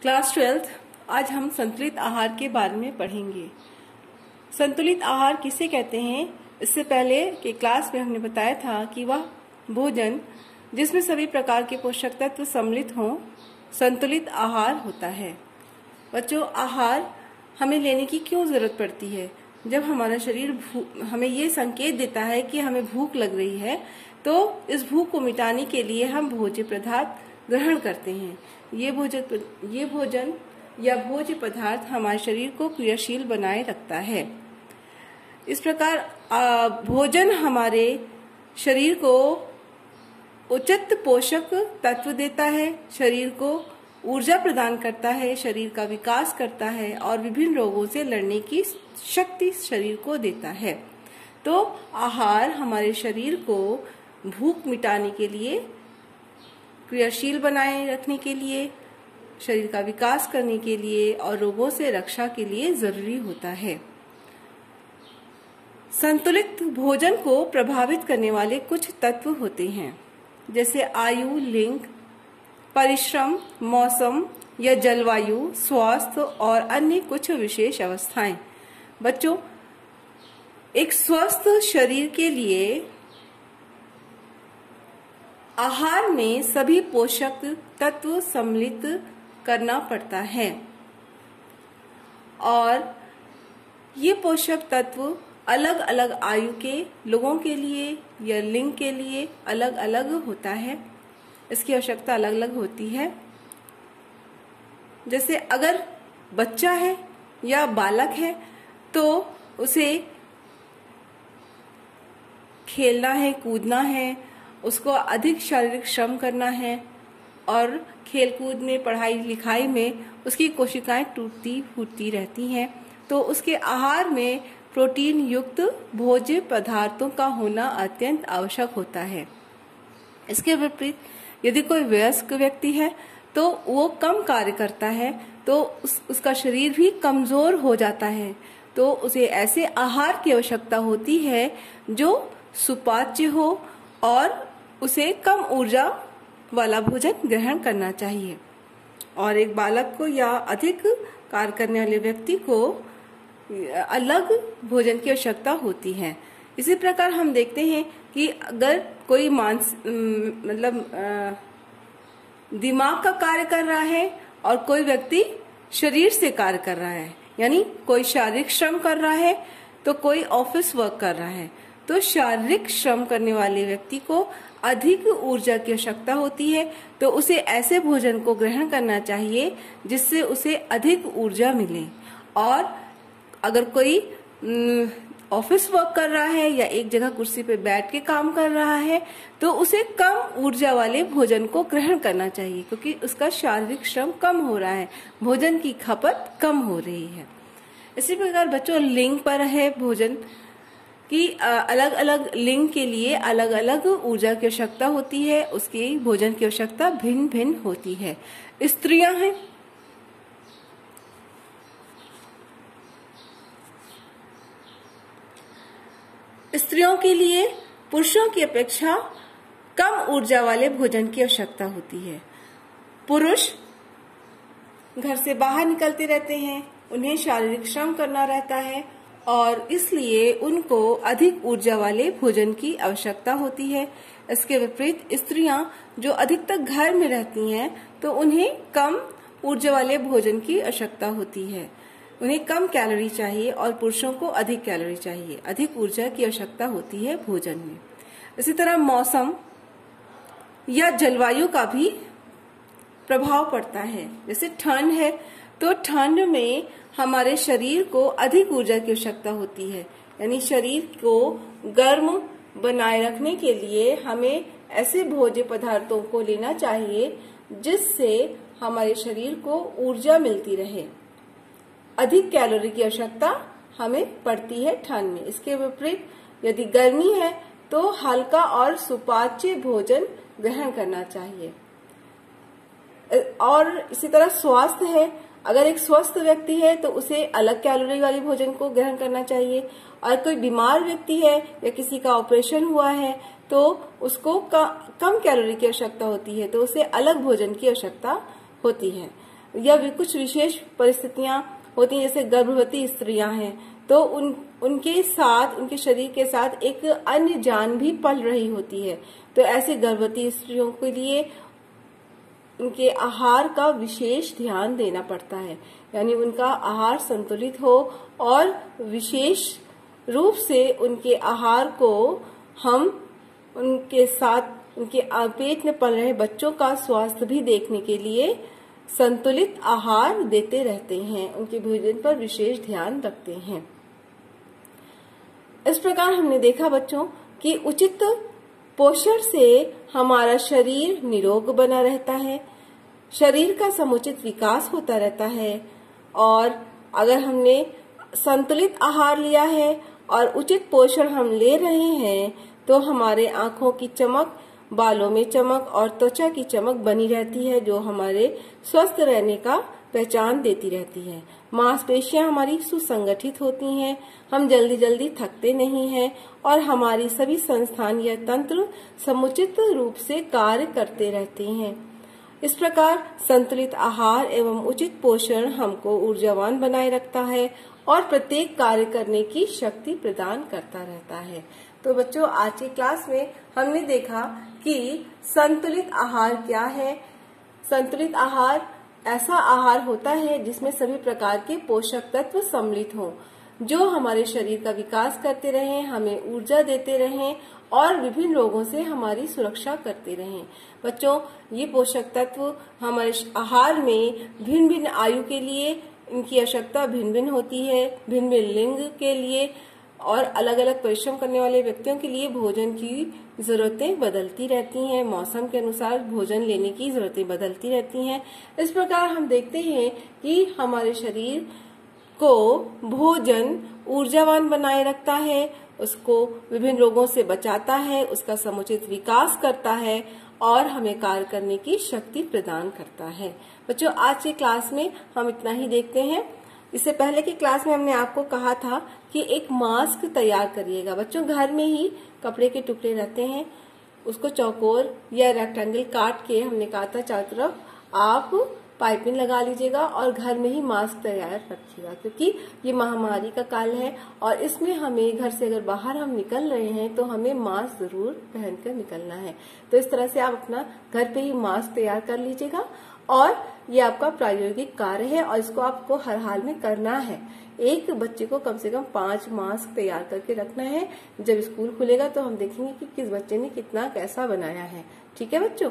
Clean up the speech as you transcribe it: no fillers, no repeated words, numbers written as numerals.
Class 12th। आज हम संतुलित आहार के बारे में पढ़ेंगे। संतुलित आहार किसे कहते हैं? इससे पहले के क्लास में हमने बताया था कि वह भोजन जिसमें सभी प्रकार के पोषक तत्व सम्मिलित हों, संतुलित आहार होता है। बच्चों, आहार हमें लेने की क्यों जरूरत पड़ती है? जब हमारा शरीर हमें ये संकेत देता है कि हमें भूख लग रही है, तो इस भूख को मिटाने के लिए हम भोज्य पदार्थ ग्रहण करते हैं। ये भोजन या भोज्य पदार्थ हमारे शरीर को क्रियाशील बनाए रखता है। इस प्रकार भोजन हमारे शरीर को उचित पोषक तत्व देता है, शरीर को ऊर्जा प्रदान करता है, शरीर का विकास करता है और विभिन्न रोगों से लड़ने की शक्ति शरीर को देता है। तो आहार हमारे शरीर को भूख मिटाने के लिए, क्रियाशील बनाए रखने के लिए, शरीर का विकास करने के लिए और रोगों से रक्षा के लिए जरूरी होता है। संतुलित भोजन को प्रभावित करने वाले कुछ तत्व होते हैं, जैसे आयु, लिंग, परिश्रम, मौसम या जलवायु, स्वास्थ्य और अन्य कुछ विशेष अवस्थाएं। बच्चों, एक स्वस्थ शरीर के लिए आहार में सभी पोषक तत्व सम्मिलित करना पड़ता है और ये पोषक तत्व अलग अलग आयु के लोगों के लिए या लिंग के लिए अलग अलग होता है। इसकी आवश्यकता अलग अलग होती है। जैसे अगर बच्चा है या बालक है तो उसे खेलना है, कूदना है, उसको अधिक शारीरिक श्रम करना है और खेलकूद में, पढ़ाई लिखाई में उसकी कोशिकाएं टूटती फूटती रहती हैं, तो उसके आहार में प्रोटीन युक्त भोज्य पदार्थों का होना अत्यंत आवश्यक होता है। इसके विपरीत यदि कोई वयस्क व्यक्ति है तो वो कम कार्य करता है, तो उसका शरीर भी कमजोर हो जाता है, तो उसे ऐसे आहार की आवश्यकता होती है जो सुपाच्य हो और उसे कम ऊर्जा वाला भोजन ग्रहण करना चाहिए। और एक बालक को या अधिक कार्य करने वाले व्यक्ति को अलग भोजन की आवश्यकता होती है। इसी प्रकार हम देखते हैं कि अगर कोई दिमाग का कार्य कर रहा है और कोई व्यक्ति शरीर से कार्य कर रहा है, यानी कोई शारीरिक श्रम कर रहा है तो कोई ऑफिस वर्क कर रहा है, तो शारीरिक श्रम करने वाले व्यक्ति को अधिक ऊर्जा की आवश्यकता होती है, तो उसे ऐसे भोजन को ग्रहण करना चाहिए जिससे उसे अधिक ऊर्जा मिले। और अगर कोई ऑफिस वर्क कर रहा है या एक जगह कुर्सी पे बैठ के काम कर रहा है तो उसे कम ऊर्जा वाले भोजन को ग्रहण करना चाहिए, क्योंकि उसका शारीरिक श्रम कम हो रहा है, भोजन की खपत कम हो रही है। इसी प्रकार बच्चों, लिंग पर है भोजन कि अलग अलग लिंग के लिए अलग अलग ऊर्जा की आवश्यकता होती है, उसकी भोजन की आवश्यकता भिन्न भिन्न होती है। स्त्रियां हैं, स्त्रियों के लिए पुरुषों की अपेक्षा कम ऊर्जा वाले भोजन की आवश्यकता होती है। पुरुष घर से बाहर निकलते रहते हैं, उन्हें शारीरिक श्रम करना रहता है और इसलिए उनको अधिक ऊर्जा वाले भोजन की आवश्यकता होती है। इसके विपरीत स्त्रियां जो अधिकतर घर में रहती हैं तो उन्हें कम ऊर्जा वाले भोजन की आवश्यकता होती है, उन्हें कम कैलोरी चाहिए और पुरुषों को अधिक कैलोरी चाहिए, अधिक ऊर्जा की आवश्यकता होती है भोजन में। इसी तरह मौसम या जलवायु का भी प्रभाव पड़ता है। जैसे ठंड है तो ठंड में हमारे शरीर को अधिक ऊर्जा की आवश्यकता होती है, यानी शरीर को गर्म बनाए रखने के लिए हमें ऐसे भोज्य पदार्थों को लेना चाहिए जिससे हमारे शरीर को ऊर्जा मिलती रहे। अधिक कैलोरी की आवश्यकता हमें पड़ती है ठंड में। इसके विपरीत यदि गर्मी है तो हल्का और सुपाच्य भोजन ग्रहण करना चाहिए। और इसी तरह स्वास्थ्य है, अगर एक स्वस्थ व्यक्ति है तो उसे अलग कैलोरी वाली भोजन को ग्रहण करना चाहिए, और कोई बीमार व्यक्ति है या किसी का ऑपरेशन हुआ है तो उसको कम कैलोरी की आवश्यकता होती है, तो उसे अलग भोजन की आवश्यकता होती है। या भी कुछ विशेष परिस्थितियां होती हैं, जैसे गर्भवती स्त्रियां हैं तो उनके साथ, उनके शरीर के साथ एक अन्य जान भी पल रही होती है। तो ऐसे गर्भवती स्त्रियों के लिए उनके आहार का विशेष ध्यान देना पड़ता है, यानी उनका आहार संतुलित हो और विशेष रूप से उनके आहार को हम उनके साथ उनके पेट में पल रहे बच्चों का स्वास्थ्य भी देखने के लिए संतुलित आहार देते रहते हैं, उनके भोजन पर विशेष ध्यान रखते हैं। इस प्रकार हमने देखा बच्चों कि उचित पोषण से हमारा शरीर निरोग बना रहता है, शरीर का समुचित विकास होता रहता है, और अगर हमने संतुलित आहार लिया है और उचित पोषण हम ले रहे हैं तो हमारे आंखों की चमक, बालों में चमक और त्वचा की चमक बनी रहती है, जो हमारे स्वस्थ रहने का पहचान देती रहती है। मांसपेशियां हमारी सुसंगठित होती हैं, हम जल्दी जल्दी थकते नहीं हैं और हमारी सभी संस्थान या तंत्र समुचित रूप से कार्य करते रहते हैं। इस प्रकार संतुलित आहार एवं उचित पोषण हमको ऊर्जावान बनाए रखता है और प्रत्येक कार्य करने की शक्ति प्रदान करता रहता है। तो बच्चों, आज की क्लास में हमने देखा कि संतुलित आहार क्या है। संतुलित आहार ऐसा आहार होता है जिसमें सभी प्रकार के पोषक तत्व सम्मिलित हों, जो हमारे शरीर का विकास करते रहें, हमें ऊर्जा देते रहें और विभिन्न रोगों से हमारी सुरक्षा करते रहें। बच्चों, ये पोषक तत्व हमारे आहार में भिन्न भिन्न आयु के लिए इनकी आवश्यकता भिन्न भिन्न होती है, भिन्न भिन्न लिंग के लिए और अलग अलग परिश्रम करने वाले व्यक्तियों के लिए भोजन की जरूरतें बदलती रहती हैं, मौसम के अनुसार भोजन लेने की जरूरतें बदलती रहती हैं। इस प्रकार हम देखते हैं कि हमारे शरीर को भोजन ऊर्जावान बनाए रखता है, उसको विभिन्न रोगों से बचाता है, उसका समुचित विकास करता है और हमें कार्य करने की शक्ति प्रदान करता है। बच्चों, आज की क्लास में हम इतना ही देखते हैं। इससे पहले की क्लास में हमने आपको कहा था कि एक मास्क तैयार करिएगा। बच्चों, घर में ही कपड़े के टुकड़े रहते हैं, उसको चौकोर या रेक्टेंगल काट के हमने कहा था चारों तरफ आप पाइपिंग लगा लीजिएगा और घर में ही मास्क तैयार रखिएगा, क्योंकि ये महामारी का काल है और इसमें हमें घर से अगर बाहर हम निकल रहे हैं तो हमें मास्क जरूर पहनकर निकलना है। तो इस तरह से आप अपना घर पे ही मास्क तैयार कर लीजिएगा और ये आपका प्रायोगिक कार्य है और इसको आपको हर हाल में करना है। एक बच्चे को कम से कम 5 मास्क तैयार करके रखना है। जब स्कूल खुलेगा तो हम देखेंगे कि किस बच्चे ने कितना कैसा बनाया है। ठीक है बच्चों,